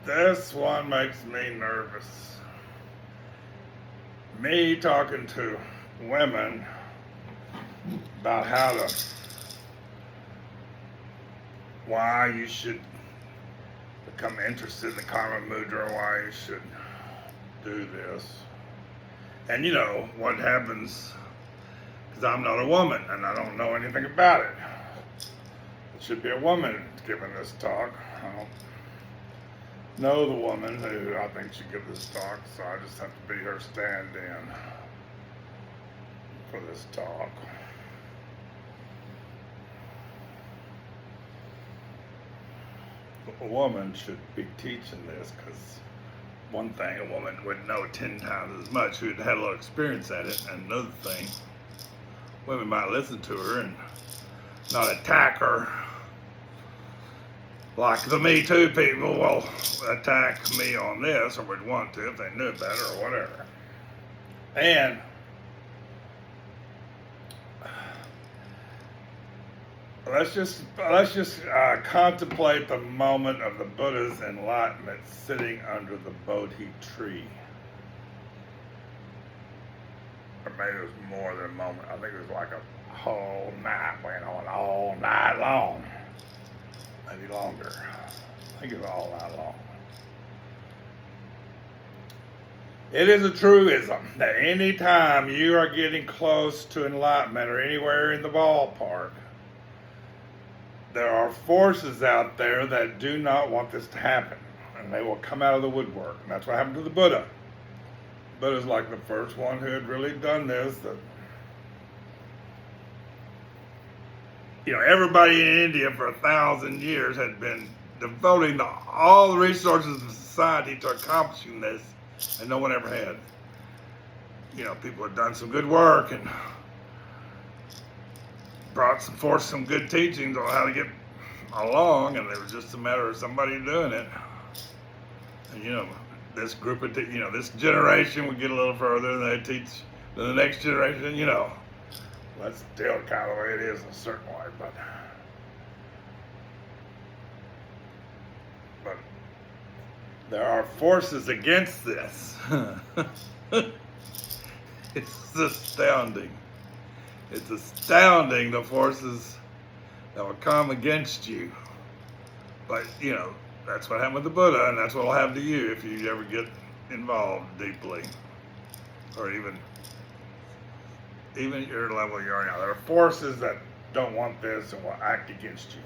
This one makes me nervous. Me talking to women about why you should become interested in the Karmamudra, why you should do this. And you know what happens, because I'm not a woman and I don't know anything about it. It should be a woman giving this talk. I don't know the woman who I think should give this talk, so I just have to be her stand-in for this talk. A woman should be teaching this, because one thing, a woman would know 10 times as much who'd had a little experience at it, and another thing, women might listen to her and not attack her like the Me Too people will attack me on this, or would want to if they knew better or whatever. And let's just contemplate the moment of the Buddha's enlightenment sitting under the Bodhi tree. Or maybe it was more than a moment. I think it was like a whole night, went on all night long. Maybe longer. I think it was all night long. It is a truism that any time you are getting close to enlightenment or anywhere in the ballpark, there are forces out there that do not want this to happen, and they will come out of the woodwork. And that's what happened to the Buddha. Buddha's like the first one who had really done this. Everybody in India for 1,000 years had been devoting all the resources of society to accomplishing this, and no one ever had. People had done some good work and forced some good teachings on how to get along, and it was just a matter of somebody doing it. And this group of this generation would get a little further, and they teach the next generation. That's still kind of the way it is in a certain way, but there are forces against this. It's astounding. It's astounding the forces that will come against you. But, that's what happened with the Buddha, and that's what will happen to you if you ever get involved deeply. Or even at your level you're on now. There are forces that don't want this and will act against you.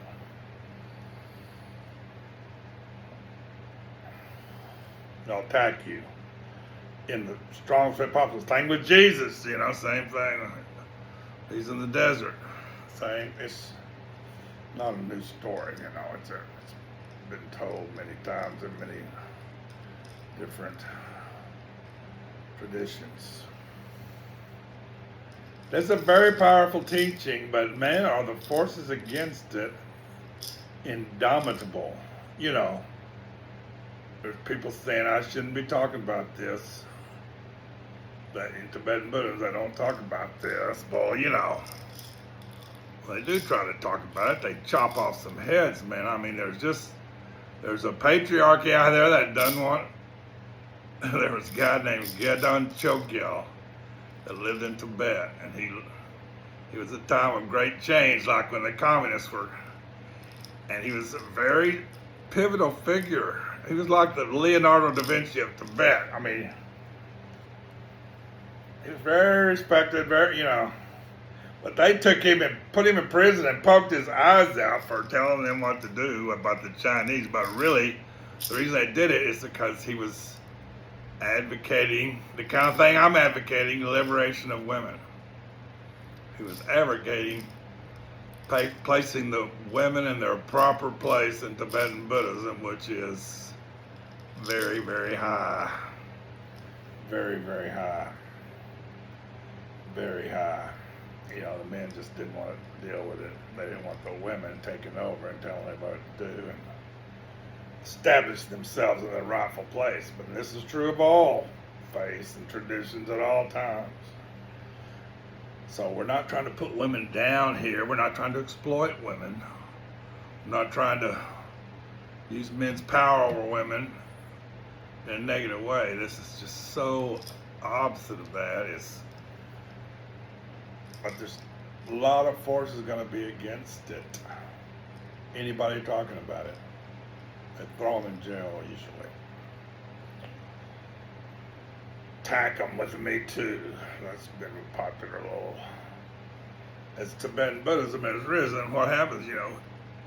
They'll attack you. In the strong fit populous thing with Jesus, same thing. He's in the desert. Same. It's not a new story, it's been told many times in many different traditions. It's a very powerful teaching, but man, are the forces against it indomitable. There's people saying I shouldn't be talking about this. That in Tibetan Buddhism, they don't talk about this. Well, they do try to talk about it. They chop off some heads, man. I mean, there's a patriarchy out there that doesn't want. There was a guy named Gedon Chogyal that lived in Tibet, and he was a time of great change, like when the communists were, and he was a very pivotal figure. He was like the Leonardo da Vinci of Tibet. I mean, he was very respected, but they took him and put him in prison and poked his eyes out for telling them what to do about the Chinese. But really, the reason they did it is because he was advocating the kind of thing I'm advocating, the liberation of women. He was advocating placing the women in their proper place in Tibetan Buddhism, which is very, very high. Very, very high. Very high. The men just didn't want to deal with it. They didn't want the women taking over and telling them what to do and establish themselves in their rightful place. But this is true of all faiths and traditions at all times. So we're not trying to put women down here. We're not trying to exploit women. We're not trying to use men's power over women. in a negative way. This is just so opposite of that. But there's a lot of forces going to be against it. Anybody talking about it, they throw them in jail usually. Attack them with Me Too. That's been a popular little. As Tibetan Buddhism has risen, what happens,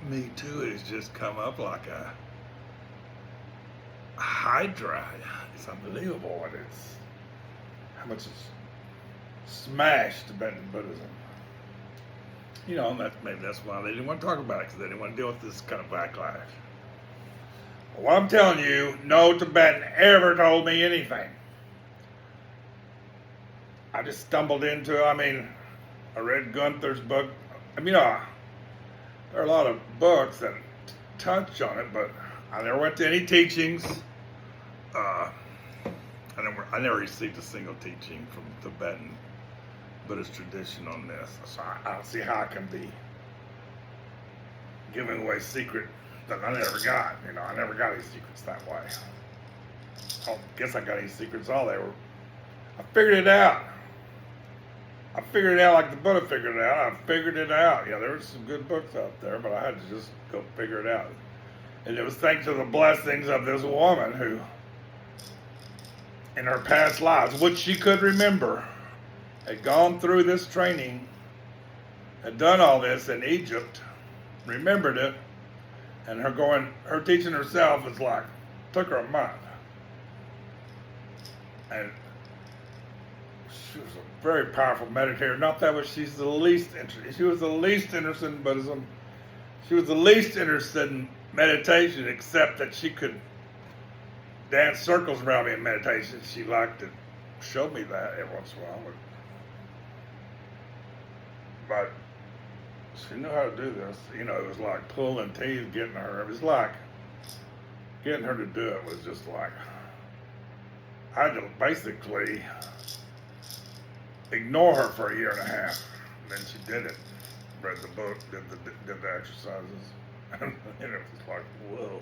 Me Too has just come up like a hydra. It's unbelievable what how much it's smashed Tibetan Buddhism. And maybe that's why they didn't want to talk about it, because they didn't want to deal with this kind of backlash. Well, I'm telling you, no Tibetan ever told me anything. I just stumbled into, I read Gunther's book. There are a lot of books that touch on it, but I never went to any teachings. I never received a single teaching from Tibetan Buddhist tradition on this. So I don't see how I can be giving away secret that I never got. I never got any secrets that way. I don't guess I got any secrets. I figured it out. I figured it out like the Buddha figured it out. I figured it out. There were some good books out there, but I had to just go figure it out. And it was thanks to the blessings of this woman who, in her past lives, which she could remember, had gone through this training, had done all this in Egypt, remembered it, and her teaching herself was took her a month. And she was a very powerful meditator. Not that was she was the least interested in Buddhism. She was the least interested in meditation, except that she could dance circles around me in meditation. She liked to show me that every once in a while. But she knew how to do this. It was like pulling teeth, getting her. It was like getting her to do it was just like I had to basically ignore her for a year and a half. And then she did it. Read the book, did the exercises. And it was like, whoa.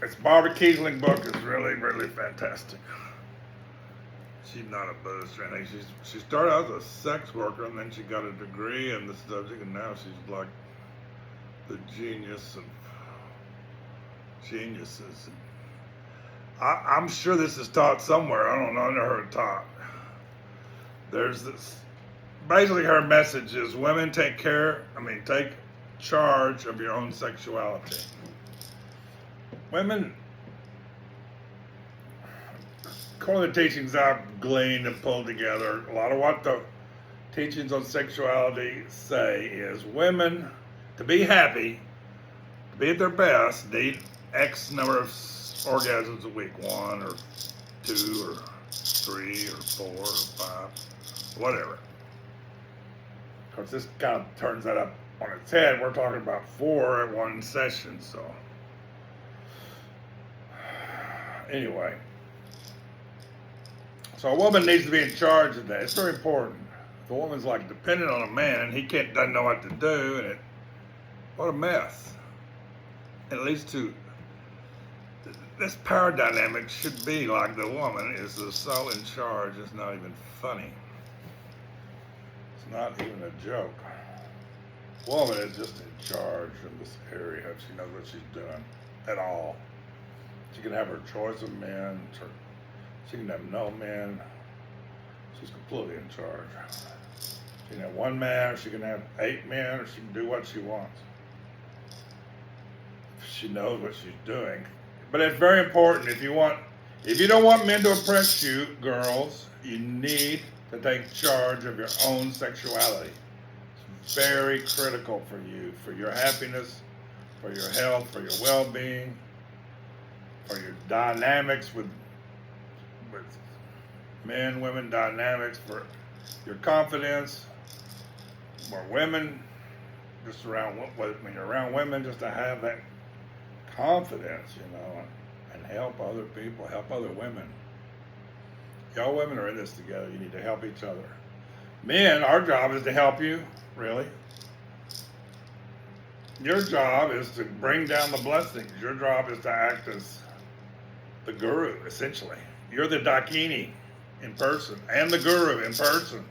This Barbara Kiesling book is really, really fantastic. She's not a Buddhist or anything. She started out as a sex worker, and then she got a degree in the subject, and now she's like the genius of geniuses. I'm sure this is taught somewhere. I don't know. I never heard it taught. There's this. Basically, her message is: women, take charge of your own sexuality. Women, according to the teachings I've gleaned and pulled together, a lot of what the teachings on sexuality say is women, to be happy, to be at their best, need X number of orgasms a week, 1 or 2 or 3 or 4 or 5, whatever. Of course, this kind of turns that up on its head. We're talking about 4 at one session, so. Anyway. So a woman needs to be in charge of that. It's very important. If a woman's dependent on a man and he doesn't know what to do, and what a mess. It leads to this power dynamic should be like the woman is so in charge. It's not even funny. It's not even a joke. Woman is just in charge in this area. She knows what she's doing at all. She can have her choice of men. She can have no men. She's completely in charge. She can have 1 man, or she can have 8 men, or she can do what she wants. She knows what she's doing. But it's very important. If you don't want men to oppress you, girls, you need to take charge of your own sexuality. It's very critical for you, for your happiness, for your health, for your well-being, for your dynamics with men, women dynamics, for your confidence. For women, when you're around women, just to have that confidence, and help other people, help other women. Y'all women are in this together. You need to help each other. Men, our job is to help you, really. Your job is to bring down the blessings. Your job is to act as the guru, essentially. You're the Dakini in person and the guru in person.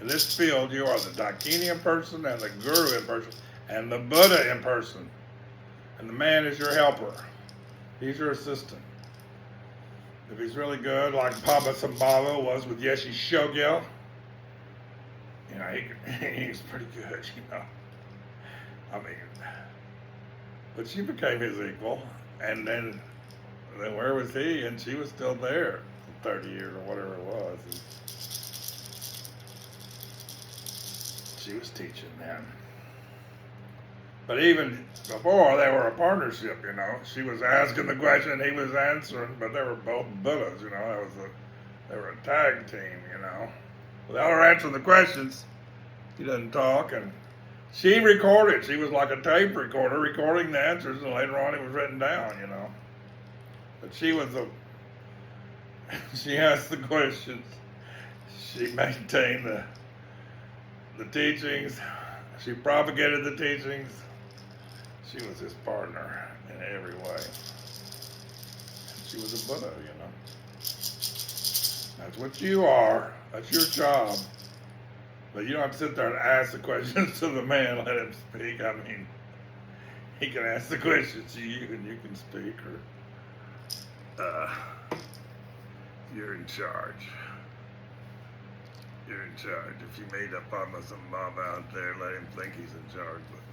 In this field, you are the Dakini in person and the guru in person and the Buddha in person. And the man is your helper. He's your assistant. If he's really good, like Papa Sambhava was with Yeshe Shogel, you know, he's pretty good, you know. I mean, but she became his equal, and then where was he? And she was still there for 30 years or whatever it was. And she was teaching then. But even before, they were a partnership, you know. She was asking the question, he was answering, but they were both Buddhas, you know. They were a tag team, you know. Without her answering the questions, he doesn't talk, and she recorded. She was like a tape recorder, recording the answers, and later on it was written down, you know. But she asked the questions. She maintained the teachings. She propagated the teachings. She was his partner in every way. She was a Buddha, you know. That's what you are. That's your job. But you don't have to sit there and ask the questions to the man, let him speak. I mean, he can ask the questions to you and you can speak, or you're in charge. You're in charge. If you made up some mob out there, let him think he's in charge. But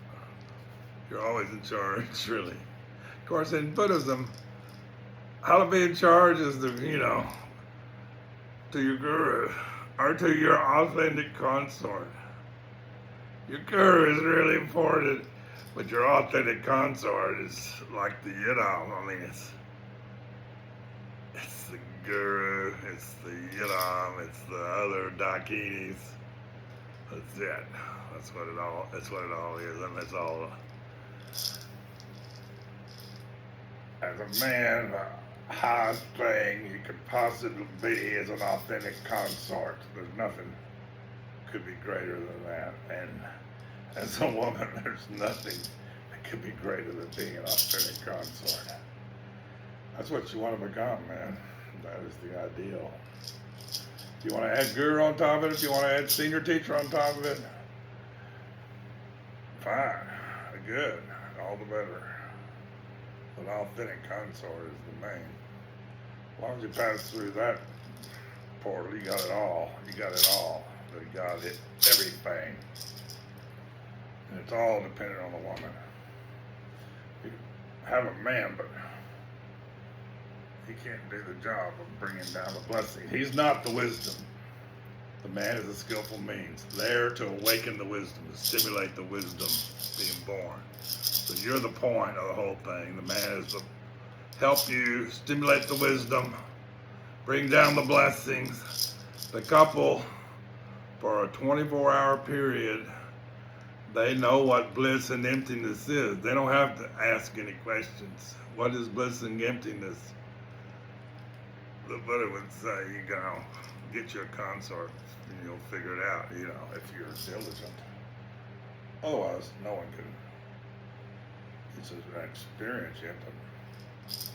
you're always in charge, really. Of course, in Buddhism, how to be in charge is to your guru or to your authentic consort. Your guru is really important, but your authentic consort is like the yidam. I mean, it's the guru, it's the yidam, it's the other dakinis. That's it. That's what it all is, and that's all. As a man, the highest thing you could possibly be is an authentic consort. There's nothing could be greater than that. And as a woman, there's nothing that could be greater than being an authentic consort. That's what you want to become, man. That is the ideal. If you want to add guru on top of it, if you want to add senior teacher on top of it, fine, good, all the better. An authentic consort is the main. As long as you pass through that portal, you got it all. You got it all. You got it, everything. And it's all dependent on the woman. You have a man, but he can't do the job of bringing down the blessing. He's not the wisdom. The man is a skillful means, there to awaken the wisdom, to stimulate the wisdom being born. So you're the point of the whole thing. The man is to help you stimulate the wisdom, bring down the blessings. The couple, for a 24-hour period, they know what bliss and emptiness is. They don't have to ask any questions. What is bliss and emptiness? The Buddha would say, get your consort and you'll figure it out, if you're diligent. Otherwise, no one can. It's an experience yet.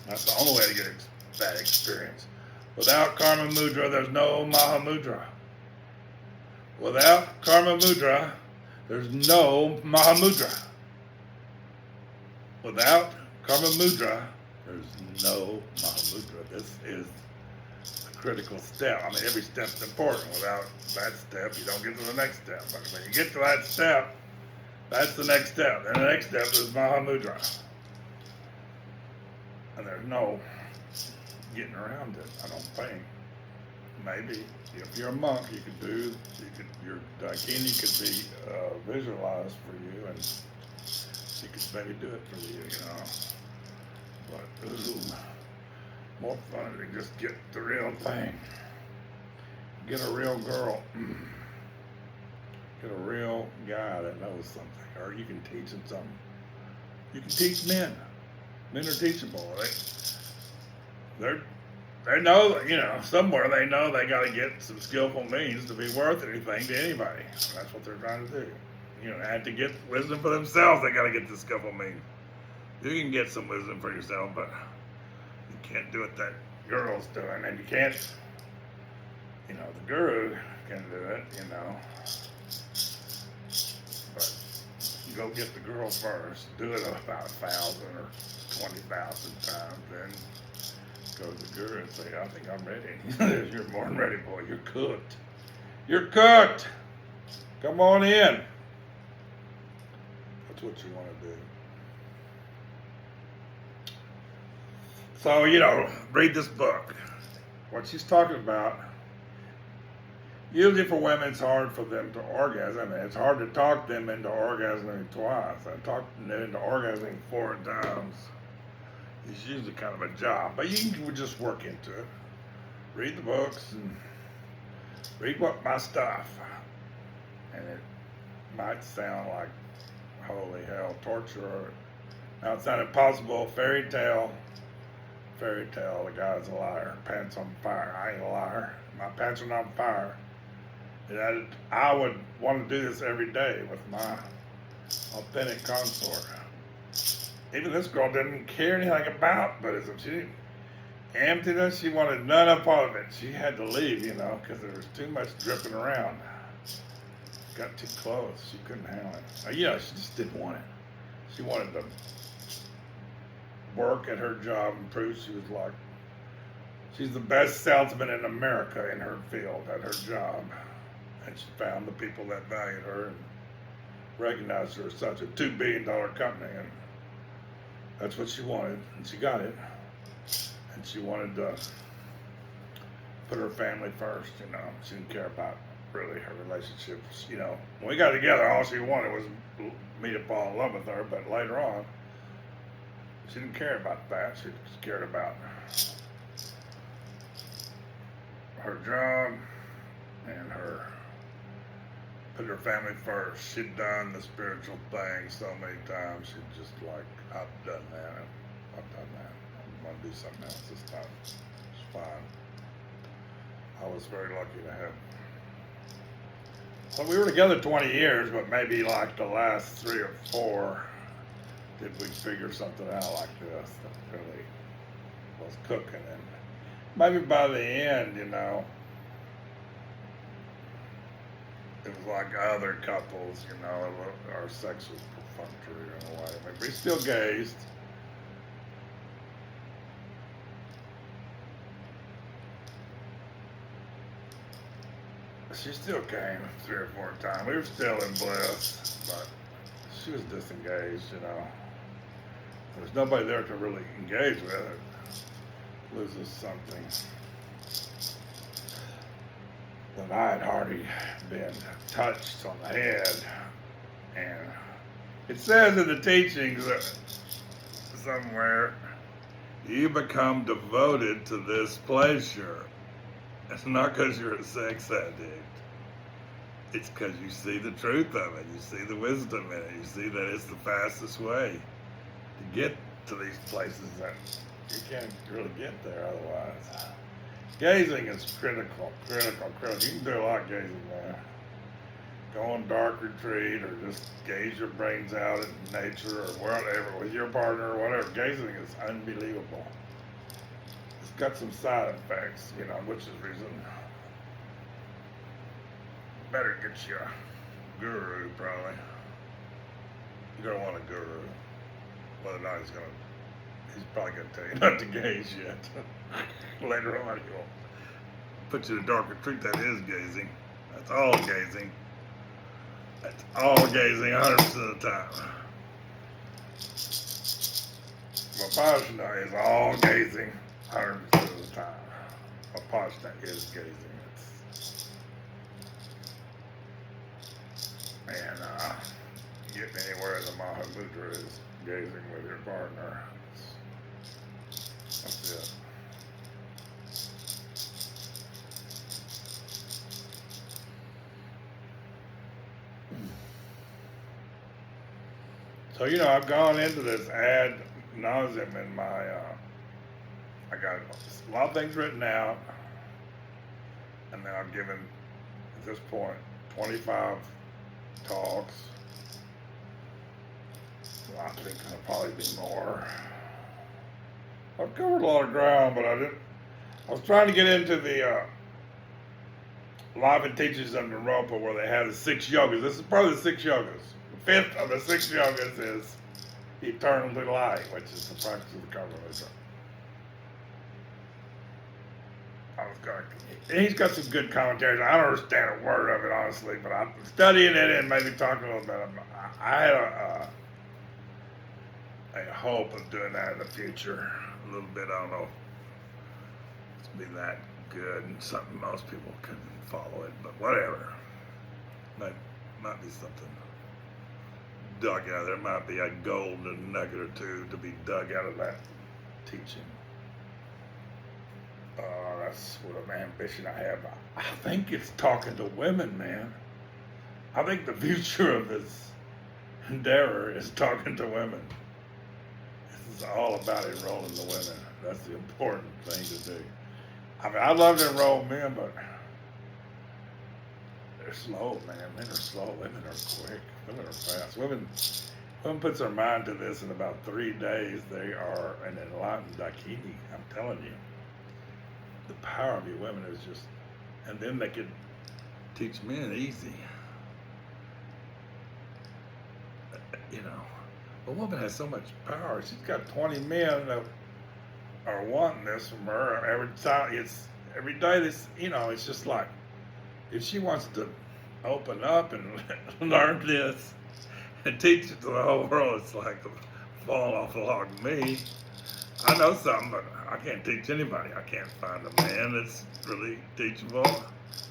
That's the only way to get that experience. Without Karmamudra, there's no Mahamudra. Without Karmamudra, there's no Mahamudra. Without Karmamudra, there's no Mahamudra. This is a critical step. I mean, every step's important. Without that step, you don't get to the next step. But when you get to that step, that's the next step. And the next step is Mahamudra. And there's no getting around it, I don't think. Maybe if you're a monk, your Dakini could be visualized for you, and she could maybe do it for you, But more fun to just get the real thing. Get a real girl. Get a real guy that knows something, or you can teach them something. You can teach men. Men are teachable. They know, somewhere they know they got to get some skillful means to be worth anything to anybody. That's what they're trying to do. have to get wisdom for themselves. They got to get this stuff on me. You can get some wisdom for yourself, but you can't do what that girl's doing, and you can't. The guru can do it, but you go get the girl first. Do it about 1,000 or 20,000 times, then go to the guru and say, "I think I'm ready." You're more than ready, boy. You're cooked. You're cooked. Come on in. That's what you want to do. So, read this book. What she's talking about, usually for women, it's hard for them to orgasm. It's hard to talk them into orgasming twice. I talked them into orgasming 4 times. It's usually kind of a job, but you can just work into it. Read the books and read my stuff. And it might sound like, holy hell, torture. Now, it's not impossible. Fairy tale, the guy's a liar. Pants on fire. I ain't a liar. My pants are not on fire. And I would want to do this every day with my authentic consort. Even this girl didn't care anything about Buddhism. She emptiness. She wanted none of part of it. She had to leave, because there was too much dripping around. Got too close. She couldn't handle it. She just didn't want it. She wanted to work at her job and prove she's the best salesman in America in her field at her job. And she found the people that valued her and recognized her as such a $2 billion company. And that's what she wanted, and she got it. And she wanted to put her family first, She didn't care about really her relationships. When we got together, all she wanted was me to fall in love with her, but later on, she didn't care about that. She just cared about her job and put her family first. She'd done the spiritual thing so many times. She'd just I've done that. I'm going to do something else this time. It's fine. I was very lucky to have. So we were together 20 years, but maybe the last 3 or 4 did we figure something out like this that really was cooking. And maybe by the end, it was like other couples, our sex was perfunctory in a way. But we still gazed. She still came 3 or 4 times. We were still in bliss, but she was disengaged, There's nobody there to really engage with it. Loses something that I had already been touched on the head. And it says in the teachings somewhere, you become devoted to this pleasure. It's not because you're a sex addict. It's because you see the truth of it. You see the wisdom in it. You see that it's the fastest way to get to these places that you can't really get there otherwise. Gazing is critical. You can do a lot of gazing there. Go on dark retreat or just gaze your brains out in nature or whatever with your partner or whatever. Gazing is unbelievable. It's got some side effects, which is the reason better get you a guru, probably. You're going to want a guru. Whether or not he's probably going to tell you not to gaze yet. Later on, he'll put you in a dark retreat. That is gazing. That's all gazing. That's all gazing 100% of the time. Vipassana is all gazing 100% of the time. Vipassana is gazing. And getting anywhere in the Karmamudra is gazing with your partner. That's it. So, I've gone into this ad nauseum in my, I got a lot of things written out, and then I've given, at this point, 25 talks, I think there'll probably be more. I've covered a lot of ground, but I was trying to get into the Life and Teachings Under Ropa, where they have the 6 yogas. This is probably the 6 yogas. The 5th of the 6 yogas is eternal delight, which is the practice of the Karmamudra. He's got some good commentaries. I don't understand a word of it, honestly, but I'm studying it and maybe talking a little bit. I had a hope of doing that in the future a little bit. I don't know if it's be that good and something most people couldn't follow it, but whatever. Might be something dug out of there. Might be a golden nugget or two to be dug out of that teaching. That's what an ambition I have. I think it's talking to women, man. I think the future of this endeavor is talking to women. This is all about enrolling the women. That's the important thing to do. I mean, I'd love to enroll men, but they're slow, man. Men are slow. Women are quick. Women are fast. Women puts their mind to this in about 3 days. They are an enlightened dakini. I'm telling you. The power of you women is just, and then they could teach men easy. You know, a woman has so much power. She's got 20 men that are wanting this from her every time. It's every day. This, you know, it's just like if she wants to open up and learn this and teach it to the whole world, it's like falling off a log to me. I know something, but I can't teach anybody. I can't find a man that's really teachable.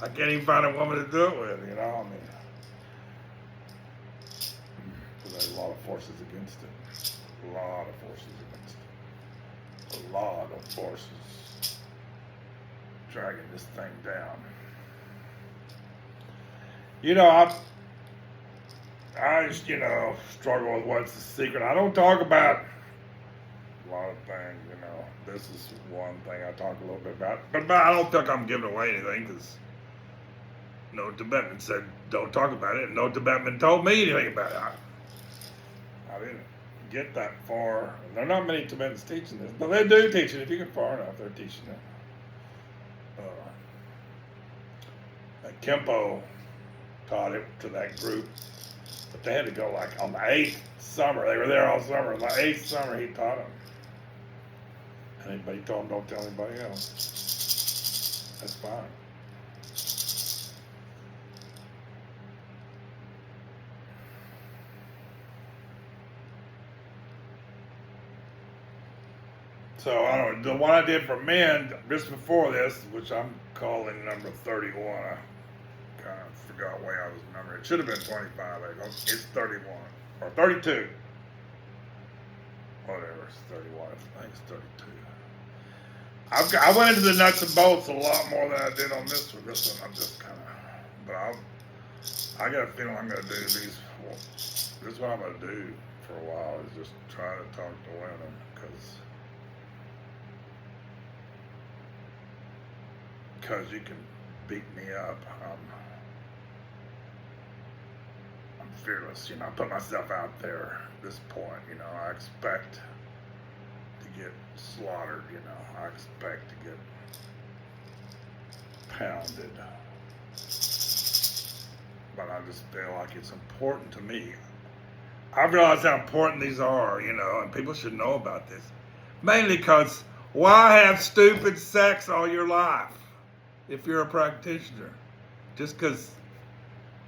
I can't even find a woman to do it with, you know. I mean, there's a lot of forces against it. A lot of forces against it. A lot of forces dragging this thing down. You know, I just, you know, struggle with what's the secret. I don't talk about a lot of things, you know. This is one thing I talk a little bit about. But I don't think I'm giving away anything, because no Tibetan said don't talk about it, and no Tibetan told me anything about it. I didn't get that far. There are not many Tibetans teaching this, but they do teach it. If you get far enough, they're teaching it. Kempo taught it to that group, but they had to go like on the 8th summer. They were there all summer. On the 8th summer, he taught them. And anybody told him, don't tell anybody else. That's fine. So I don't know, the one I did for men just before this, which I'm calling number 31. I kind of forgot why I was numbering. It should have been 25. It's 31 or 32. Whatever, it's 31. I think it's 32. I went into the nuts and bolts a lot more than I did on this one. This one I'm just kind of, but I got a feeling I'm going to do these. Well, this is what I'm going to do for a while, is just try to talk to women, because you can beat me up. I'm fearless, you know. I put myself out there at this point, you know. I expect to get slaughtered, you know. I expect to get pounded. But I just feel like it's important to me. I realize how important these are, you know, and people should know about this. Mainly because why have stupid sex all your life if you're a practitioner? Just because,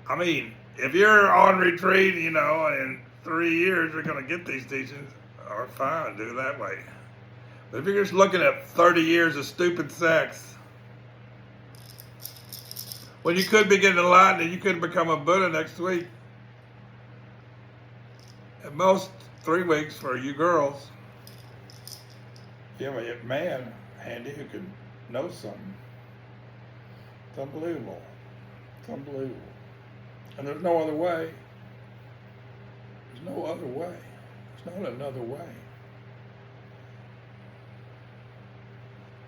I mean, if you're on retreat, you know, in 3 years you're going to get these teachings, or fine, do it that way. But if you're just looking at 30 years of stupid sex, when you could be getting enlightened and you could become a Buddha next week, at most 3 weeks for you girls. If you have a man handy who can know something, it's unbelievable. It's unbelievable. And there's no other way. There's no other way. There's not another way.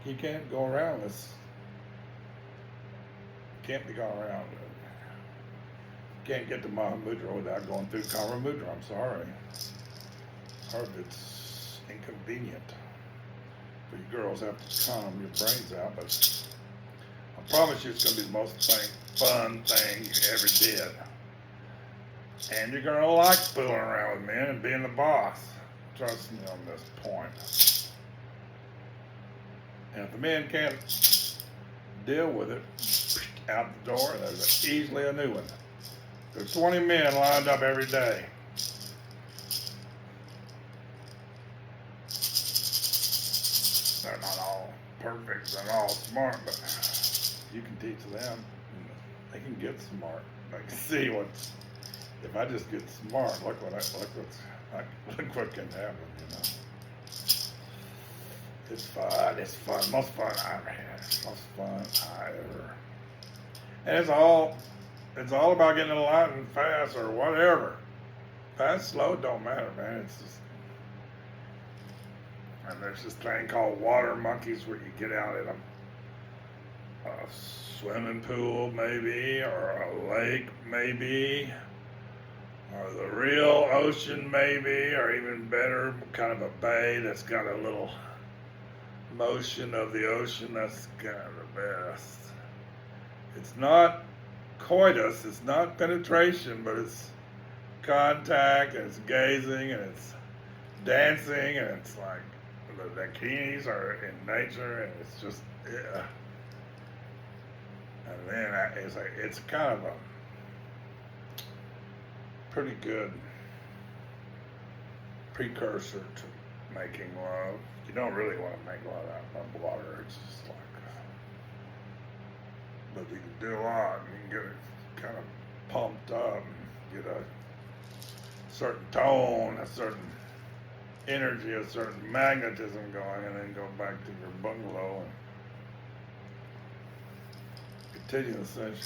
You can't go around this. Can't be going around. Can't get to Mahamudra without going through Karmamudra. I'm sorry. or if it's inconvenient for you girls have to calm your brains out, but I promise you it's going to be the most fun thing you ever did. And you're going to like fooling around with men and being the boss. Trust me on this point. And if the men can't deal with it, out the door, there's easily a new one. There's 20 men lined up every day. They're not all perfect and all smart, but you can teach them. They can get smart. They can see what's. If I just get smart, look what can happen. You know. It's fun. It's fun. Most fun I ever had. Most fun I ever. And it's all about getting it light and fast or whatever. Fast, slow, don't matter, man. It's just. And there's this thing called water monkeys where you get out in a swimming pool maybe, or a lake maybe, or the real ocean maybe, or even better, kind of a bay that's got a little motion of the ocean. That's kind of the best. It's not coitus, it's not penetration, but it's contact, and it's gazing, and it's dancing, and it's like the bikinis are in nature, and it's just, yeah. And then it's kind of a pretty good precursor to making love. You don't really want to make love out of water. It's just like, but you can do a lot. You can get it kind of pumped up and get a certain tone, a certain energy, a certain magnetism going, and then go back to your bungalow and continue the session.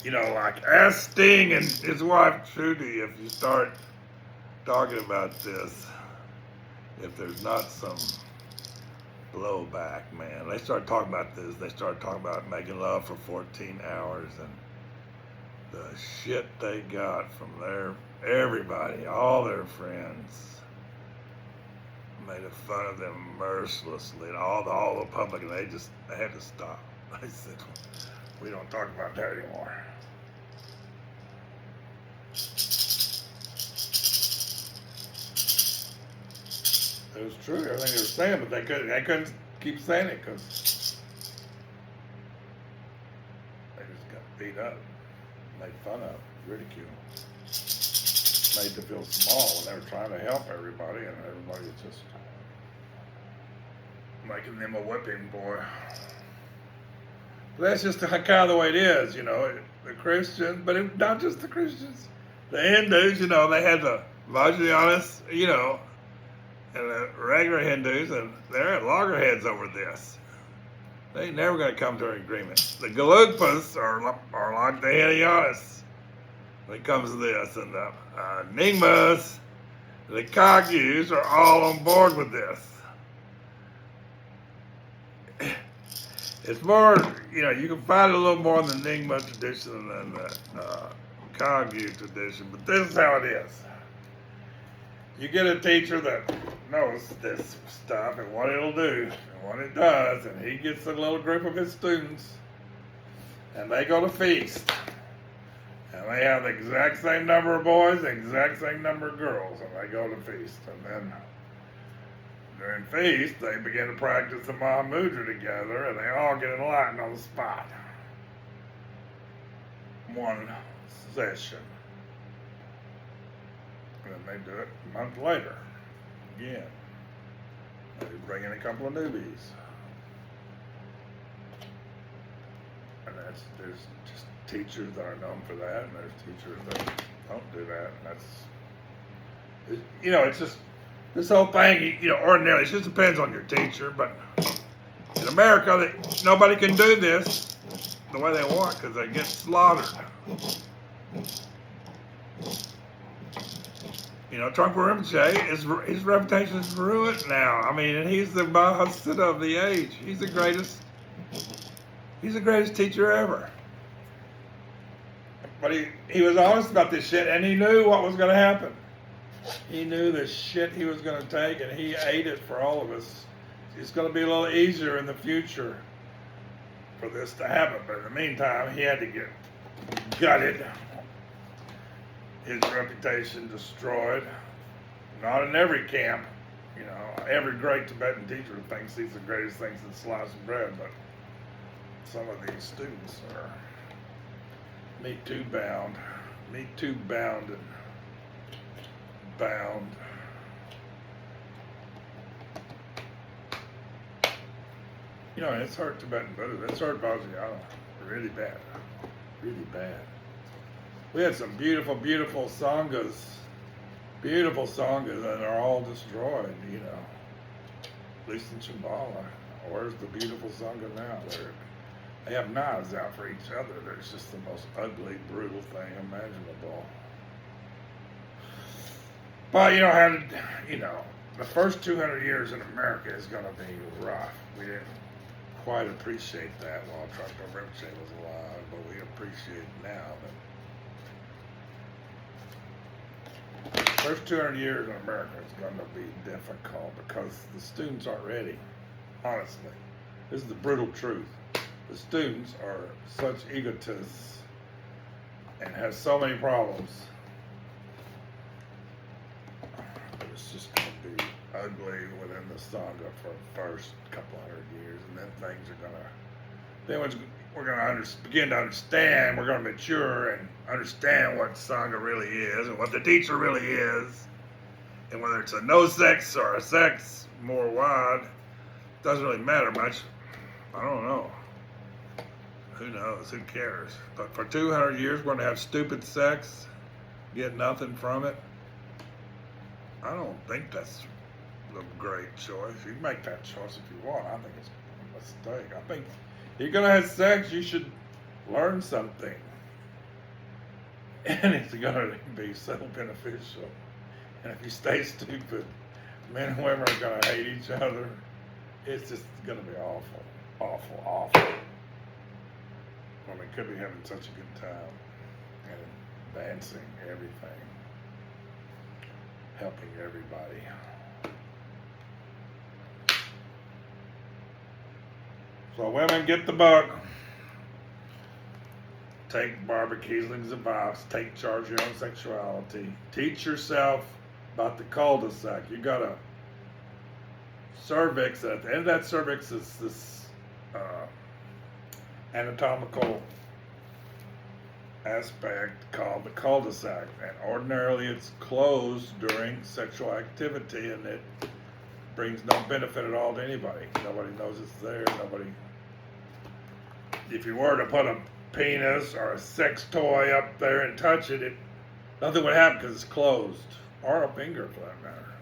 You know, like ask Sting and his wife Trudy if you start talking about this, if there's not some blowback, man. They start talking about this. They start talking about making love for 14 hours and the shit they got from everybody, all their friends, made fun of them mercilessly, and all the public, and they had to stop. They said, we don't talk about that anymore. It was true, everything they were saying, but they couldn't keep saying it because they just got beat up, made fun of, ridiculed, made them feel small when they were trying to help everybody, and everybody was just making them a whipping boy. But that's just kind of the way it is, you know. The Christians, but not just the Christians, the Hindus, you know, they had the Vajrayanas, you know, and the regular Hindus, and they're at loggerheads over this. They ain't never going to come to an agreement. The Gelugpas are like the Hinayanas when it comes to this, and the Nyingmas, the Kagyus are all on board with this. It's more, you know, you can find it a little more in the Nyingma tradition than the Kagyu tradition, but this is how it is. You get a teacher that knows this stuff and what it'll do and what it does, and he gets a little group of his students, and they go to feast. And they have the exact same number of boys, the exact same number of girls, and they go to feast. And then during feast, they begin to practice the Karmamudra together, and they all get enlightened on the spot. One session. And then they do it a month later. Again. They bring in a couple of newbies. And there's just teachers that are known for that, and there's teachers that don't do that. And you know, it's just, this whole thing, you know, ordinarily, it just depends on your teacher, but in America, nobody can do this the way they want because they get slaughtered. You know, Trump Rinpoche, his reputation is ruined now. I mean, and he's the Mahasiddha of the age. He's the greatest teacher ever. But he was honest about this shit, and he knew what was going to happen. He knew the shit he was going to take, and he ate it for all of us. It's going to be a little easier in the future for this to happen, but in the meantime, he had to get gutted, his reputation destroyed. Not in every camp, you know. Every great Tibetan teacher thinks he's the greatest thing since sliced bread, but some of these students are Me Too bound, and bound. You know, it's hurt Tibetan Buddhism. It's hurt Vajrayana really bad. Really bad. We had some beautiful, beautiful sanghas. Beautiful sanghas that are all destroyed, you know. At least in Shambhala. Where's the beautiful sangha now? They have knives out for each other. It's just the most ugly, brutal thing imaginable. But the first 200 years in America is going to be rough. We didn't quite appreciate that while Trump Rinpoche was alive, but we appreciate it now. But the first 200 years in America is going to be difficult because the students aren't ready. Honestly, this is the brutal truth. The students are such egotists and have so many problems. It's just going to be ugly within the Sangha for the first couple hundred years, and then things are going to, we're going to begin to understand, we're going to mature and understand what Sangha really is and what the teacher really is, and whether it's a no sex or a sex more wide, doesn't really matter much. I don't know. Who knows? Who cares? But for 200 years, we're going to have stupid sex, get nothing from it. I don't think that's a great choice. You can make that choice if you want. I think it's a mistake. I think if you're going to have sex, you should learn something. And it's going to be so beneficial. And if you stay stupid, men and women are going to hate each other. It's just going to be awful, awful, awful. When we could be having such a good time and advancing everything, helping everybody. So women, get the book. Take Barbara Kiesling's advice. Take charge of your own sexuality. Teach yourself about the cul-de-sac. You got a cervix. At the end of that cervix is this anatomical aspect called the cul-de-sac, and ordinarily it's closed during sexual activity, and it brings no benefit at all to anybody. Nobody knows it's there. If you were to put a penis or a sex toy up there and touch it, nothing would happen because it's closed, or a finger for that matter.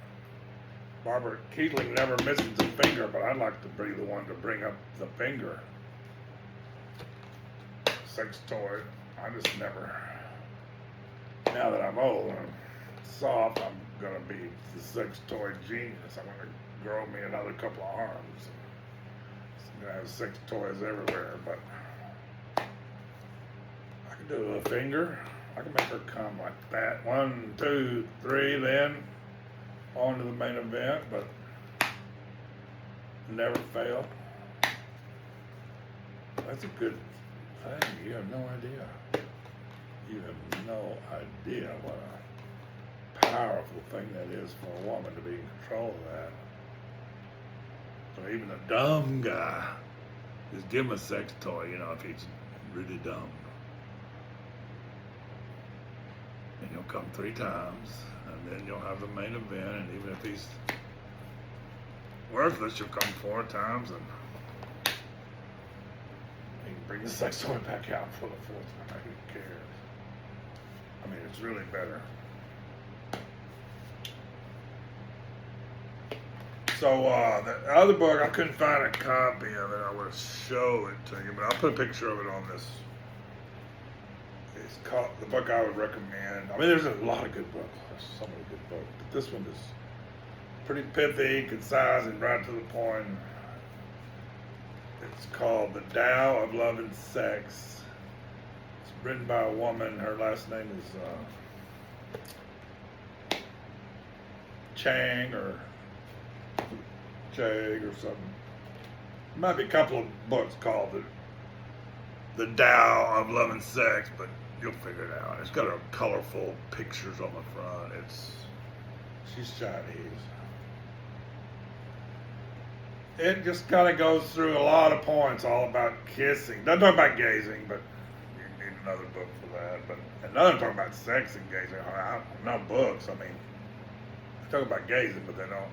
Barbara Keatling never misses a finger, but I'd like to be the one to bring up the finger. Sex toy, I just never. Now that I'm old and I'm soft, I'm gonna be the sex toy genius. I'm gonna grow me another couple of arms. I'm gonna have sex toys everywhere, but I can do a finger. I can make her come like that. 1, 2, 3, then on to the main event, but never fail. That's a good thing. You have no idea. You have no idea what a powerful thing that is for a woman to be in control of that. So even a dumb guy, just give him a sex toy, if he's really dumb. And he'll come 3 times, and then you'll have the main event, and even if he's worthless, you'll come 4 times, and you can bring the sex toy back out for the 4th time. Who cares? I mean, it's really better. So the other book, I couldn't find a copy of it. I would show it to you, but I'll put a picture of it on this. It's called, the book I would recommend. I mean, there's a lot of good books. There's so many good books, but this one is pretty pithy, concise, and right to the point. It's called The Tao of Love and Sex. It's written by a woman. Her last name is Chang or Chang or something. Might be a couple of books called the Tao of Love and Sex, but you'll figure it out. It's got colorful pictures on the front. She's Chinese. It just kind of goes through a lot of points all about kissing. Doesn't talk about gazing, but you need another book for that. But another talk about sex and gazing. Not books. I mean, they talk about gazing, but they don't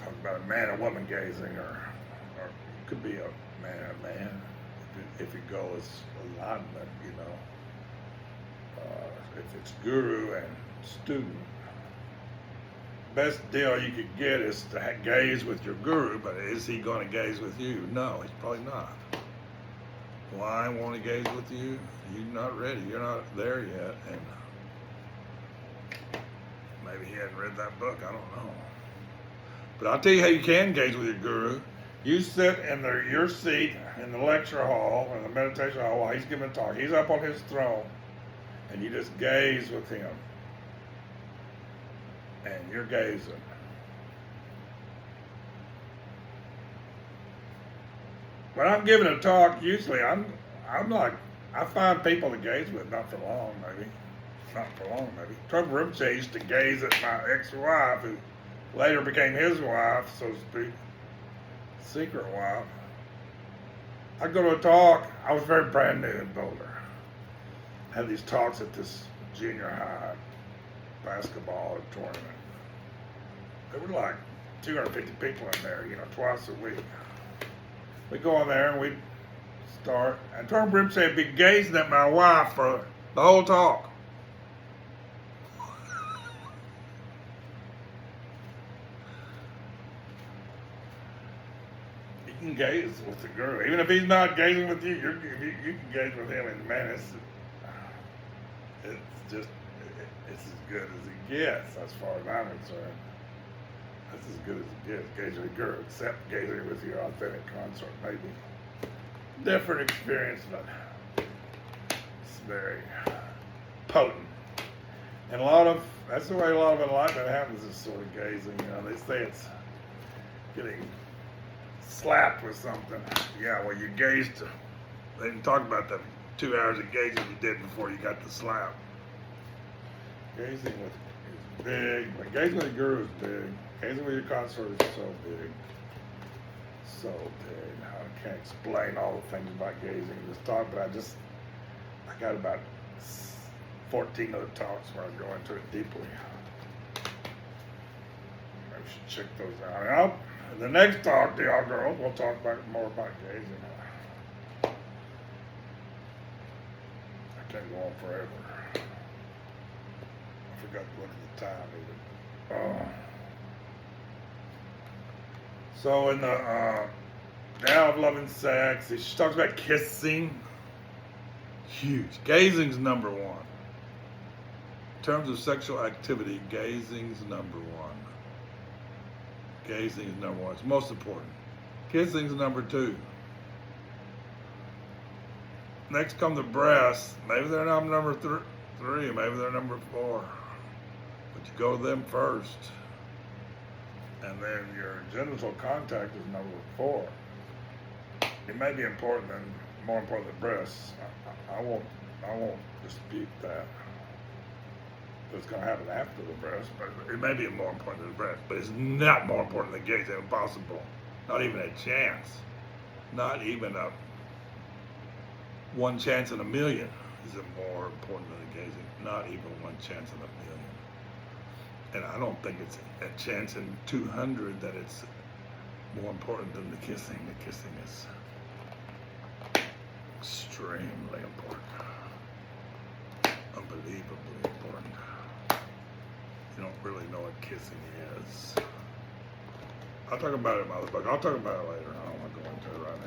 talk about a man and woman gazing, or it could be a man and a man if you go as alignment, you know. If it's guru and student. Best deal you could get is to gaze with your guru, but is he going to gaze with you? No, he's probably not. Why won't he gaze with you? You're not ready. You're not there yet, and maybe he hadn't read that book. I don't know. But I'll tell you how you can gaze with your guru. You sit in your seat in the lecture hall, in the meditation hall, while he's giving a talk. He's up on his throne, and you just gaze with him. And you're gazing. When I'm giving a talk, usually I'm like, I find people to gaze with, not for long, maybe. Trump Rinpoche used to gaze at my ex-wife, who later became his wife, so to speak, secret wife. I'd go to a talk. I was very brand new in Boulder. I had these talks at this junior high basketball tournament. There were like 250 people in there, twice a week. We'd go in there and we'd start, and Trump Rinpoche would be gazing at my wife for the whole talk. You can gaze with the guru. Even if he's not gazing with you, you can gaze with him, and man, it's as good as it gets, as far as I'm concerned. That's as good as it gets, gazing with a guru, except gazing with your authentic consort, maybe. Different experience, but it's very potent. And that's the way a lot of enlightenment happens, is sort of gazing. They say it's getting slapped with something. Yeah, well, you gazed. They didn't talk about the 2 hours of gazing you did before you got the slap. Gazing is big, but gazing with the guru is big. Gazing with your consort is so big. So big. I can't explain all the things about gazing in this talk, but I got about 14 other talks where I go into it deeply. Maybe you should check those out. In the next talk, y'all girls, we'll talk more about gazing. I can't go on forever. I forgot to look at the time even. So in the Tao of Love and Sex, she talks about kissing. Huge. Gazing's number one. In terms of sexual activity, gazing's number one. Gazing is number one. It's most important. Kissing's number two. Next come the breasts. Maybe they're not number three. Maybe they're number four. But you go to them first. And then your genital contact is number four. It may be more important than breasts. I won't dispute that. It's going to happen after the breast, but it may be more important than the breast. But it's not more important than gazing. Impossible. Not even a chance. Not even a one chance in a million is it more important than the gazing. Not even one chance in a million. And I don't think it's a chance in 200 that it's more important than the kissing. The kissing is extremely important. Unbelievably important. You don't really know what kissing is. I'll talk about it in my other book. I'll talk about it later. I don't want to go into it right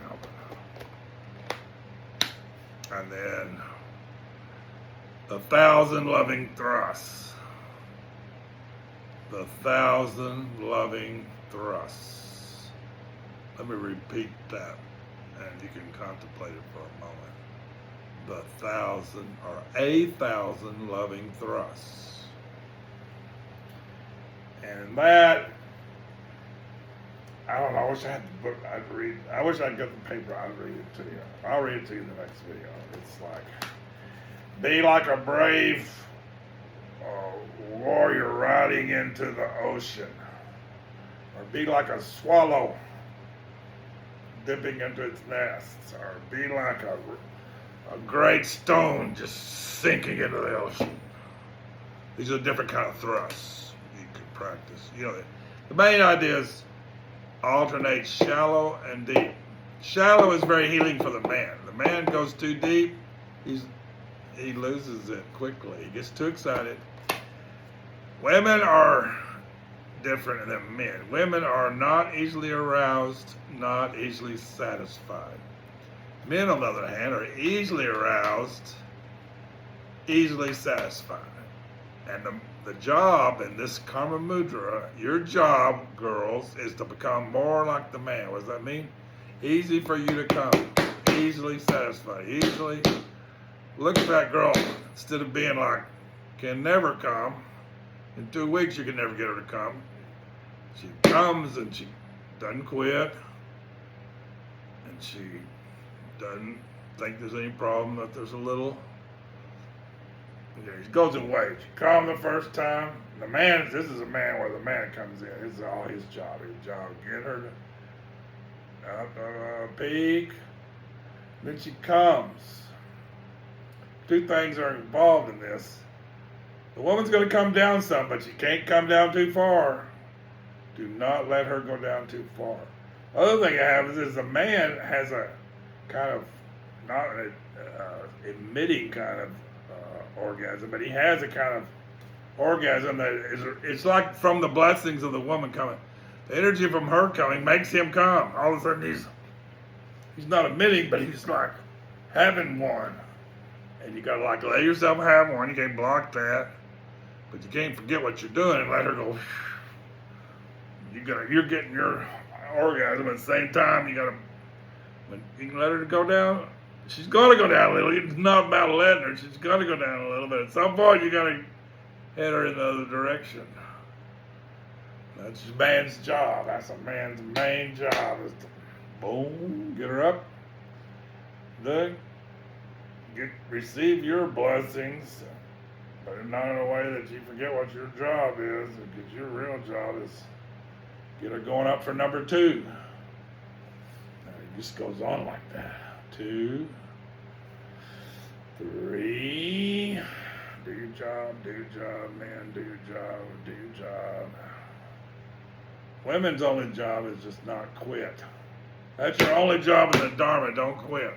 now. And then 1,000 loving thrusts. 1,000 loving thrusts. Let me repeat that, and you can contemplate it for a moment. 1,000 loving thrusts. And that, I don't know, I wish I had the book I'd read. I wish I'd got the paper, I'd read it to you. I'll read it to you in the next video. It's like, be like a brave warrior riding into the ocean. Or be like a swallow dipping into its nest. Or be like a great stone just sinking into the ocean. These are different kind of thrusts you can practice. You know, the main idea is alternate shallow and deep. Shallow is very healing for the man. The man goes too deep, he loses it quickly. He gets too excited. Women are different than men. Women are not easily aroused, not easily satisfied. Men, on the other hand, are easily aroused, easily satisfied. And the job in this Karmamudra, your job, girls, is to become more like the man. What does that mean? Easy for you to come, easily satisfied, easily. Look at that girl. Instead of being like, can never come, in 2 weeks you can never get her to come. She comes and she doesn't quit, and she doesn't think there's any problem, that there's a little. He goes in waves. You come the first time. The man, this is a man where the man comes in. This is all his job. His job, get her to up peak. Then she comes. 2 things are involved in this. The woman's going to come down some, but she can't come down too far. Do not let her go down too far. The other thing that happens is the man has a kind of, not an emitting kind of orgasm, but he has a kind of orgasm that is, it's like from the blessings of the woman coming. The energy from her coming makes him come. All of a sudden he's not emitting, but he's like having one. And you gotta like let yourself have one. You can't block that, but you can't forget what you're doing and let her go. You're getting your orgasm at the same time. You can let her go down. She's gonna go down a little. It's not about letting her. She's gonna go down a little bit. At some point, you gotta head her in the other direction. That's a man's job. That's a man's main job, is to boom, get her up. Then receive your blessings, but not in a way that you forget what your job is, because your real job is get her going up for number 2. It just goes on like that. 2, 3. Do your job, man, do your job, do your job. Women's only job is just not quit. That's your only job in the Dharma, don't quit.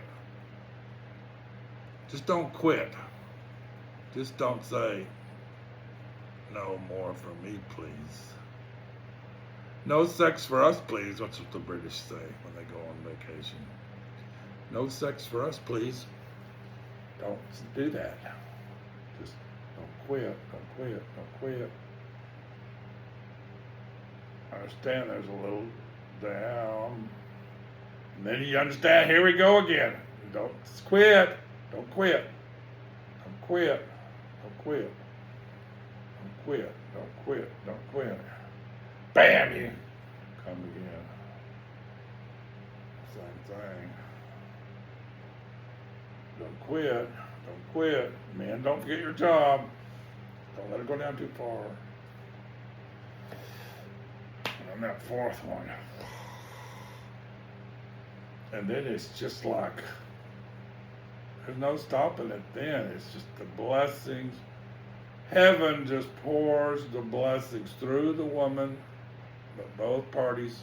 Just don't quit. Just don't say, no more for me, please. No sex for us, please. That's what the British say when they go on vacation. No sex for us, please. Don't do that. Just don't quit, don't quit, don't quit. I understand there's a little down. And then you understand, here we go again. Don't quit. Don't quit. Don't quit. Don't quit. Don't quit. Don't quit. Don't quit. Bam! You come again. Same thing. Don't quit. Don't quit. Man, don't forget your job. Don't let it go down too far. And on that 4th one. And then it's just like, there's no stopping it then. It's just the blessings. Heaven just pours the blessings through the woman, but both parties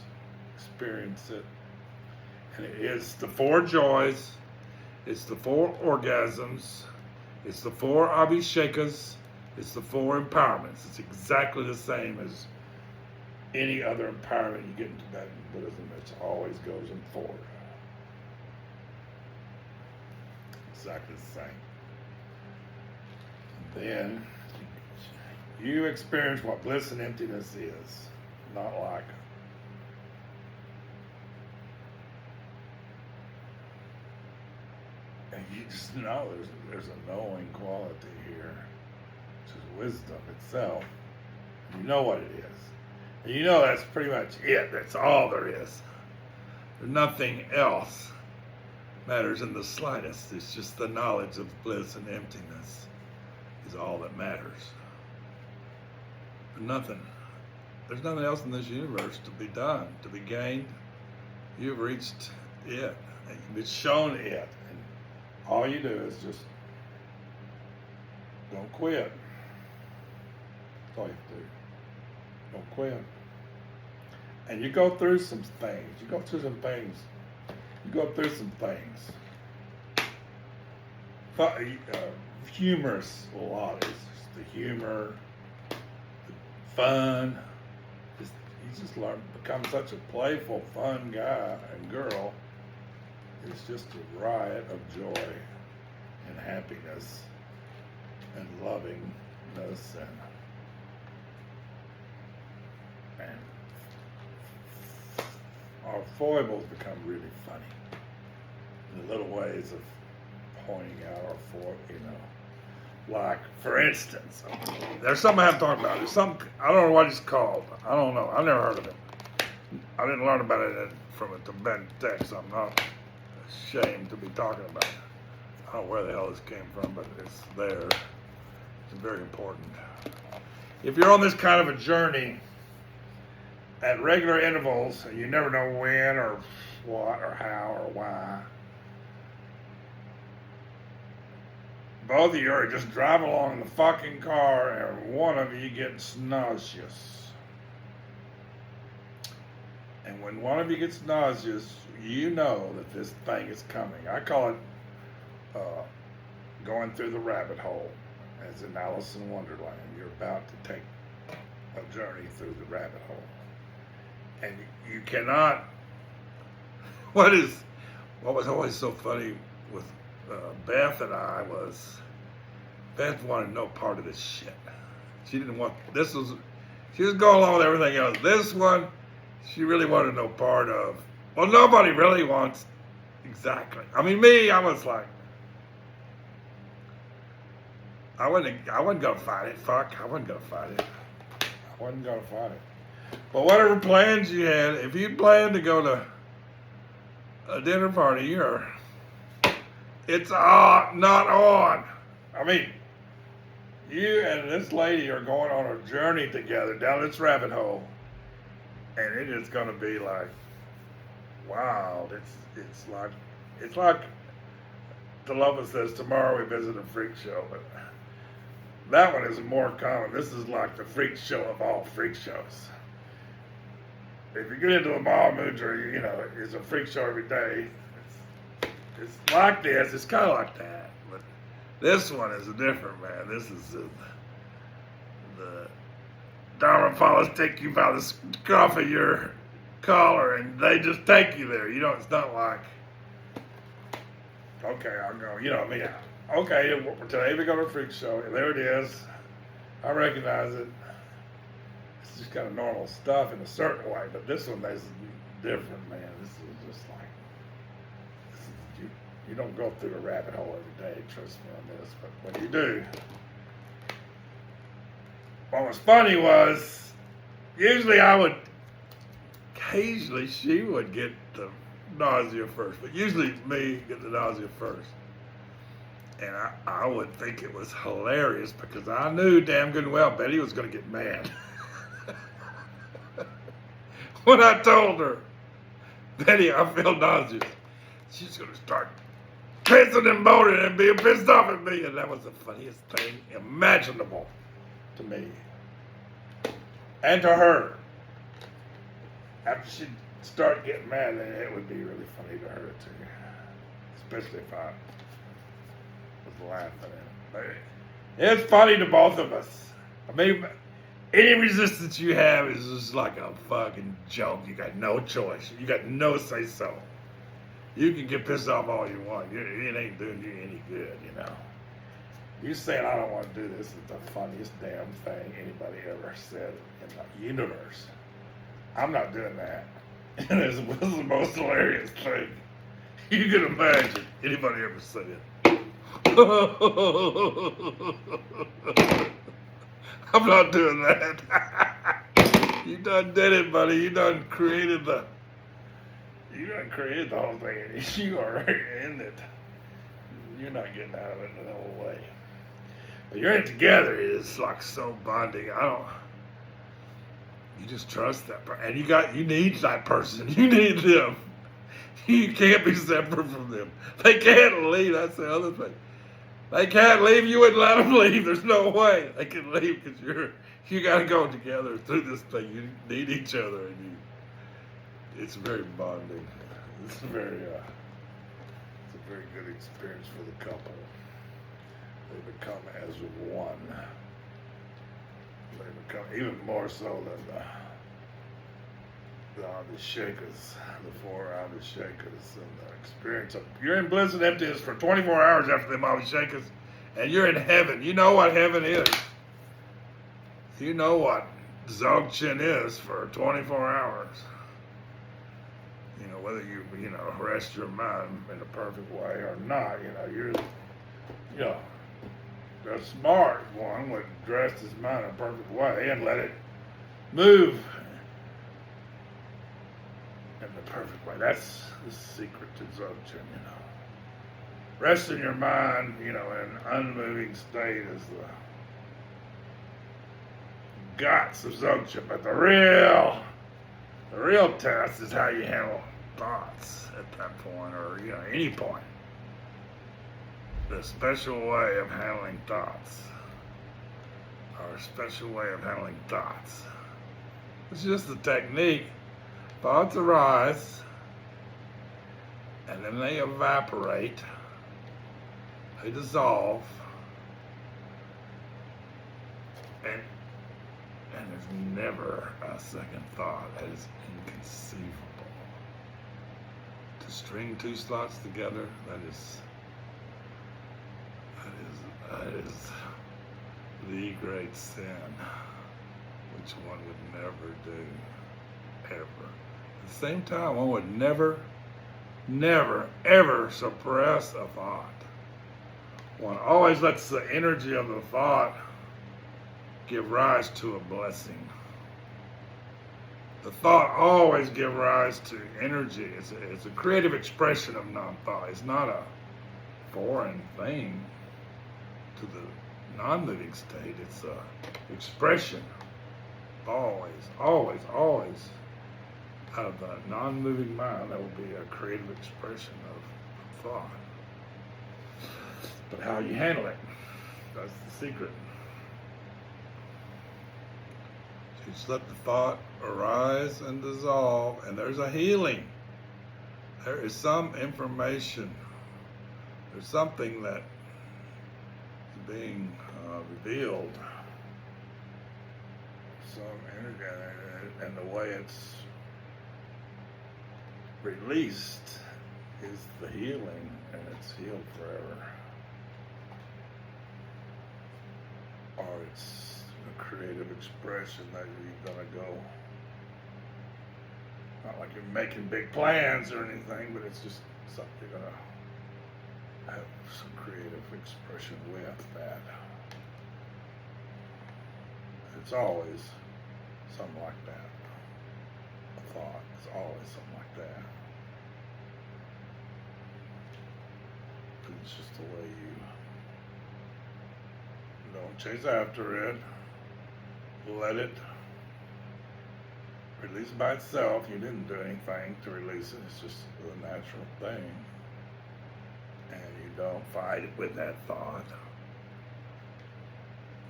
experience it. And it's the 4 joys, it's the 4 orgasms, it's the 4 abhishekas, it's the 4 empowerments. It's exactly the same as any other empowerment you get in Tibetan Buddhism. It always goes in 4. Exactly the same. And then you experience what bliss and emptiness is, not like. And you just know there's a knowing quality here, which is wisdom itself. You know what it is. And you know that's pretty much it. That's all there is. Nothing else matters in the slightest. It's just the knowledge of bliss and emptiness is all that matters. Nothing. There's nothing else in this universe to be done, to be gained. You've reached it. It's shown it. And all you do is just don't quit. That's all you have to do. Don't quit. And you go through some things. You go through some things. Humorous a lot. It's just the humor, the fun. You just learn to become such a playful, fun guy and girl. It's just a riot of joy and happiness and lovingness and our foibles become really funny. The little ways of pointing out our like, for instance, there's something I have to talk about. There's something, I don't know what it's called. I don't know. I've never heard of it. I didn't learn about it from a Tibetan text. I'm not ashamed to be talking about it. I don't know where the hell this came from, but it's there. It's very important. If you're on this kind of a journey at regular intervals, and you never know when or what or how or why, both of you are just driving along in the fucking car and one of you gets nauseous. And when one of you gets nauseous, you know that this thing is coming. I call it going through the rabbit hole, as in Alice in Wonderland. You're about to take a journey through the rabbit hole. And you cannot, what was always so funny with Beth and I was, Beth wanted no part of this shit. She didn't want, she was going along with everything else. This one, she really wanted no part of. Well, nobody really wants, exactly. I mean, me, I was like, I wasn't gonna fight it, fuck, I wasn't gonna fight it. But whatever plans you had, if you planned to go to a dinner party, it's not on. I mean, you and this lady are going on a journey together down this rabbit hole, and it is going to be like wild. It's like Talofa says, tomorrow we visit a freak show, but that one is more common. This is like the freak show of all freak shows. If you get into the Karmamudra, it's a freak show every day. It's like this. It's kind of like that. But this one is different, man. This is the Dharmapalas take you by the scruff of your collar, and they just take you there. It's not like, okay, I'll go. Okay, today we go to a freak show. There it is. I recognize it. It's just kind of normal stuff in a certain way, but this one is different, man. This is just like, you don't go through a rabbit hole every day, trust me on this, but when you do, what was funny was, occasionally she would get the nausea first, but usually me get the nausea first. And I would think it was hilarious because I knew damn good and well Betty was going to get mad. When I told her, Betty, I feel nauseous, she's going to start pissing and moaning and being pissed off at me. And that was the funniest thing imaginable to me. And to her. After she'd start getting mad, then it would be really funny to her too. Especially if I was laughing at it. But it's funny to both of us. I mean, any resistance you have is just like a fucking joke. You got no choice. You got no say so. You can get pissed off all you want. It ain't doing you any good, You saying I don't want to do this is the funniest damn thing anybody ever said in the universe. I'm not doing that. And this was the most hilarious thing you can imagine anybody ever said. I'm not doing that. You done did it, buddy. You done created the whole thing. You are in it. You're not getting out of it no way. But you're in it together. It's like so bonding. You just trust that person. And you need that person. You need them. You can't be separate from them. They can't leave. That's the other thing. They can't leave. You wouldn't let them leave. There's no way they can leave because you got to go together through this thing. You need each other, and it's very bonding. It's a very good experience for the couple. They become as one. They become even more so than the Abhishekars, the 4 Abhishekars, and the experience of you're in bliss and emptiness for 24 hours after them Abhishekars, and you're in heaven. You know what heaven is. You know what Dzogchen is for 24 hours. You know, whether you rest your mind in a perfect way or not, the smart one would rest his mind in a perfect way and let it move in the perfect way. That's the secret to Dzogchen, Resting your mind, in an unmoving state is the guts of Dzogchen, but the real test is how you handle thoughts at that point, or any point. The special way of handling thoughts, or a special way of handling thoughts. It's just a technique. Thoughts arise, and then they evaporate, they dissolve, and there's never a second thought. That is inconceivable. To string 2 thoughts together, that is the great sin, which one would never do, ever. At the same time, one would never, ever suppress a thought. One always lets the energy of the thought give rise to a blessing. The thought always gives rise to energy. It's a creative expression of non-thought. It's not a foreign thing to the non-moving state. It's a expression, always, out of the non-moving mind. That will be a creative expression of thought. But how you handle it, that's the secret. You just let the thought arise and dissolve, and there's a healing. There is some information. There's something that is being revealed. Some energy, and the way it's released is the healing, and it's healed forever. Or it's a creative expression that you're gonna go, not like you're making big plans or anything, but it's just something you're gonna have some creative expression with that. It's always something like that. A thought is always something like that. It's just the way you don't chase after it. Let it release by itself. You didn't do anything to release it. It's just a natural thing. And you don't fight it with that thought.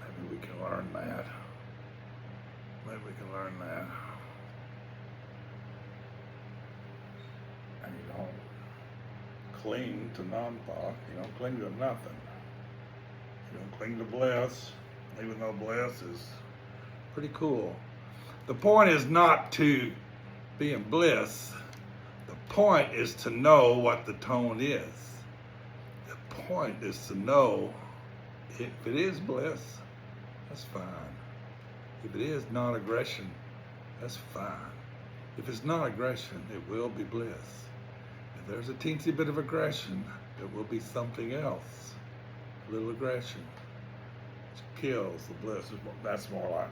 Maybe we can learn that. And you don't cling to non-thought. You don't cling to nothing. You don't cling to bliss, even though bliss is pretty cool. The point is not to be in bliss. The point is to know what the tone is. The point is to know if it is bliss, that's fine. If it is non-aggression, that's fine. If it's not aggression, it will be bliss. If there's a teensy bit of aggression, it will be something else. A little aggression, which kills the bliss. That's more like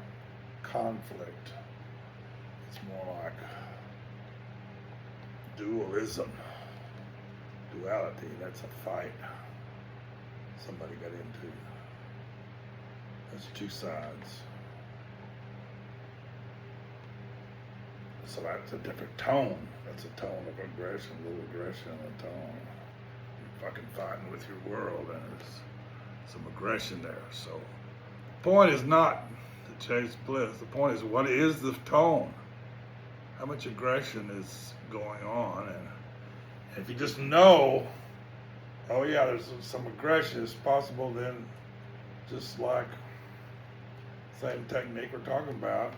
conflict. It's more like dualism, duality. That's a fight somebody got into. There's two sides. So that's a different tone. That's a tone of aggression, a little aggression in the tone. You're fucking fighting with your world, and there's some aggression there. So the point is not to chase bliss. The point is, what is the tone? How much aggression is going on? And if you just know, oh yeah, there's some aggression, it's possible then, just like same technique we're talking about,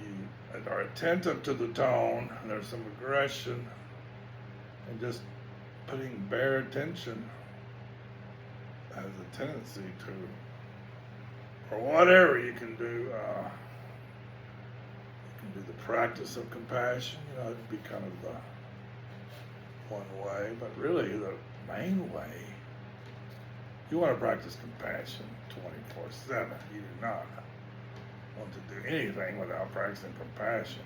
you are attentive to the tone, and there's some aggression, and just putting bare attention has a tendency to, or whatever you can do, you can do the practice of compassion, it'd be kind of the one way, but really the main way, you want to practice compassion 24/7. You do not want to do anything without practicing compassion.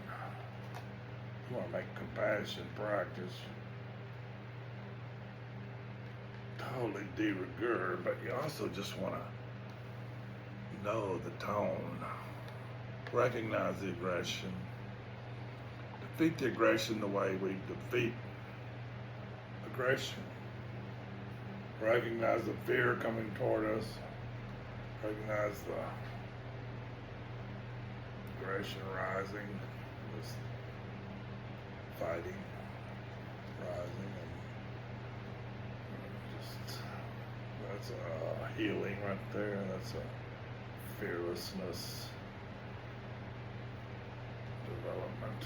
You want to make compassion practice totally de rigueur, but you also just want to know the tone, recognize the aggression, defeat the aggression the way we defeat aggression. Recognize the fear coming toward us, recognize the aggression rising, this fighting rising, and just, that's a healing right there. That's a fearlessness development,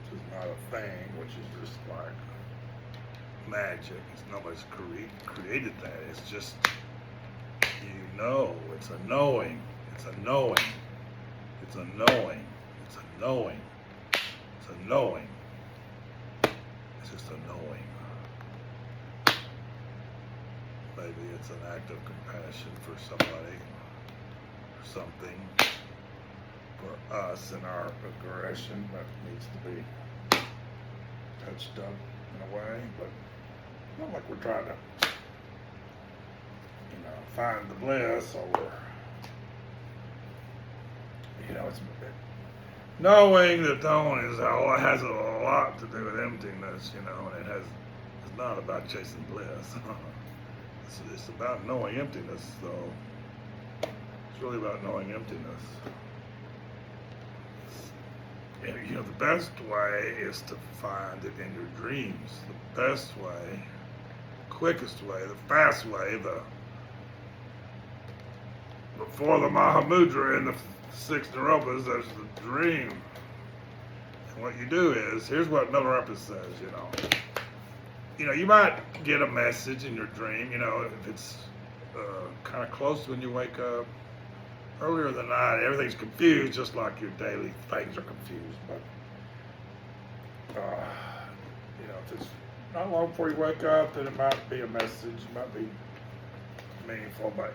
which is not a thing, which is just like magic. It's nobody's created that. It's just, it's a knowing. It's a knowing. It's a knowing. It's a knowing. It's a knowing. It's just a knowing. Maybe it's an act of compassion for somebody, or something, for us and our aggression that needs to be touched up in a way, but not like we're trying to, find the bliss, or it's knowing the tone has a lot to do with emptiness, and it's not about chasing bliss. It's about knowing emptiness, though. It's really about knowing emptiness. The best way is to find it in your dreams. The best way, quickest way, the fast way, before the Mahamudra and the 6 Naropas, there's the dream. And what you do is, here's what Milarepa says, you might get a message in your dream, if it's kind of close to when you wake up. Earlier in the night, everything's confused, just like your daily things are confused. But, if it's not long before you wake up, then it might be a message, it might be meaningful. But,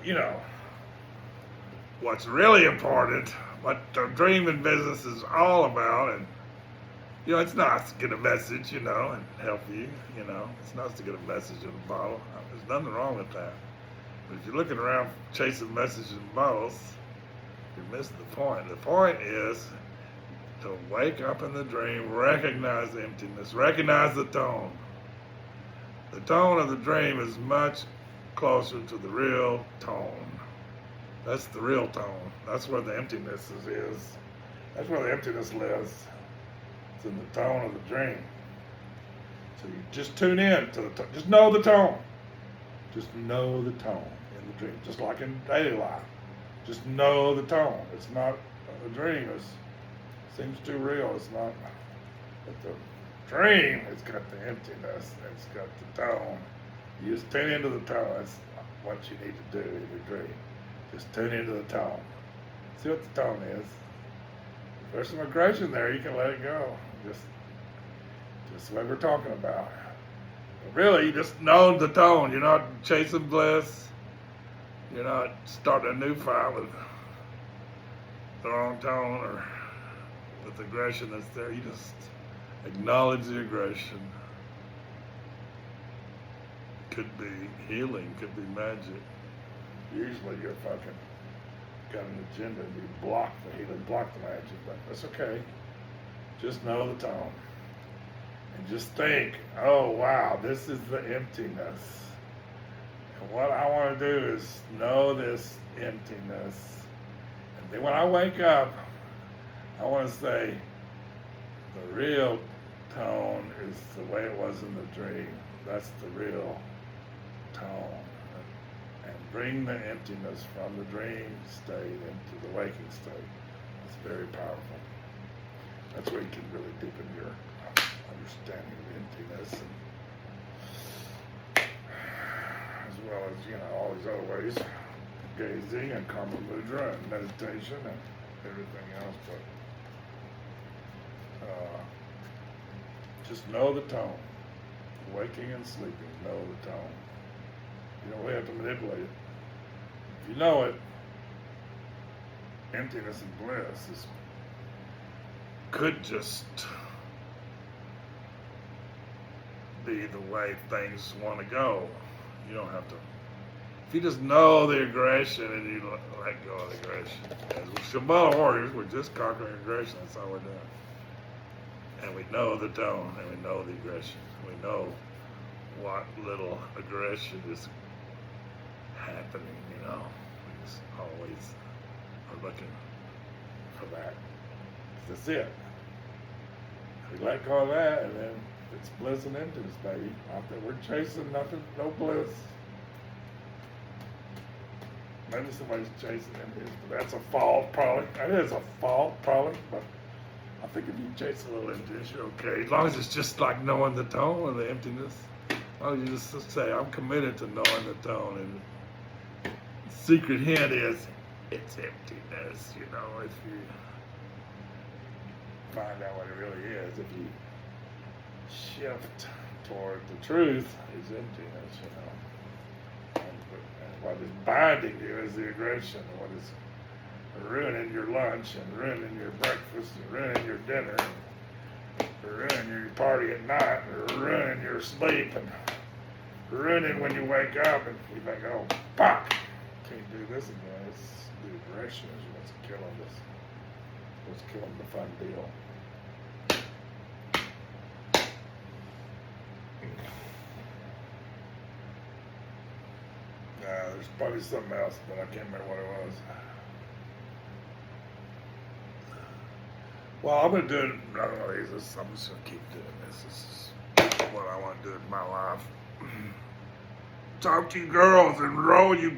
what's really important, what the dreaming business is all about, and, it's nice to get a message, and help you, It's nice to get a message in a bottle. There's nothing wrong with that. But if you're looking around chasing messages in bottles, you're missing the point. The point is to wake up in the dream, recognize the emptiness, recognize the tone. The tone of the dream is much closer to the real tone. That's the real tone. That's where the emptiness is. That's where the emptiness lives. It's in the tone of the dream. So you just tune in to the tone. Just know the tone. Just know the tone in the dream. Just like in daily life. Just know the tone. It's not a dream. It seems too real. It's not. But the dream, it's got the emptiness. It's got the tone. You just tune into the tone. That's what you need to do in your dream. Just tune into the tone. See what the tone is. If there's some aggression there, you can let it go. Just what we're talking about. But really, you just know the tone. You're not chasing bliss. You're not starting a new fight with the wrong tone, or with the aggression that's there, you just acknowledge the aggression. Could be healing, could be magic. Usually you're fucking got an agenda and you block the healing, block the magic, but that's okay. Just know the tone. And just think, oh wow, this is the emptiness. And what I want to do is know this emptiness. And then when I wake up, I want to say, the real tone is the way it was in the dream. That's the real tone. And bring the emptiness from the dream state into the waking state. It's very powerful. That's where you can really deepen your understanding of emptiness, and as well as, all these other ways, gazing and Karmamudra and meditation and everything else. But just know the tone. Waking and sleeping, know the tone. You don't really have to manipulate it. If you know it, emptiness and bliss could just be the way things want to go. You don't have to. If you just know the aggression and you let go of the aggression. As Shambhala warriors, we're just conquering aggression. That's all we're doing. And we know the tone, and we know the aggression. We know what little aggression is happening, We just always are looking for that. That's it. We let go of that, and then it's bliss and emptiness, baby. Not that we're chasing nothing, no bliss. Maybe somebody's chasing emptiness, but that's a fault, probably. That is a fault, probably, but I think if you chase a little emptiness, you're okay. As long as it's just like knowing the tone of the emptiness. As long as you just say, I'm committed to knowing the tone. And the secret hint is, it's emptiness, if you find out what it really is. If you shift toward the truth, is emptiness, And what is binding you is the aggression. What is ruining your lunch and ruining your breakfast and ruining your dinner and ruining your party at night and ruining your sleep and ruining when you wake up and you think, oh, fuck, can't do this again. It's the aggression is what's killing this. What's killing the fun deal. There's probably something else, but I can't remember what it was. Well, I'm going to do it. I don't know. I'm just going to keep doing this. This is what I want to do in my life. Talk to you girls and roll you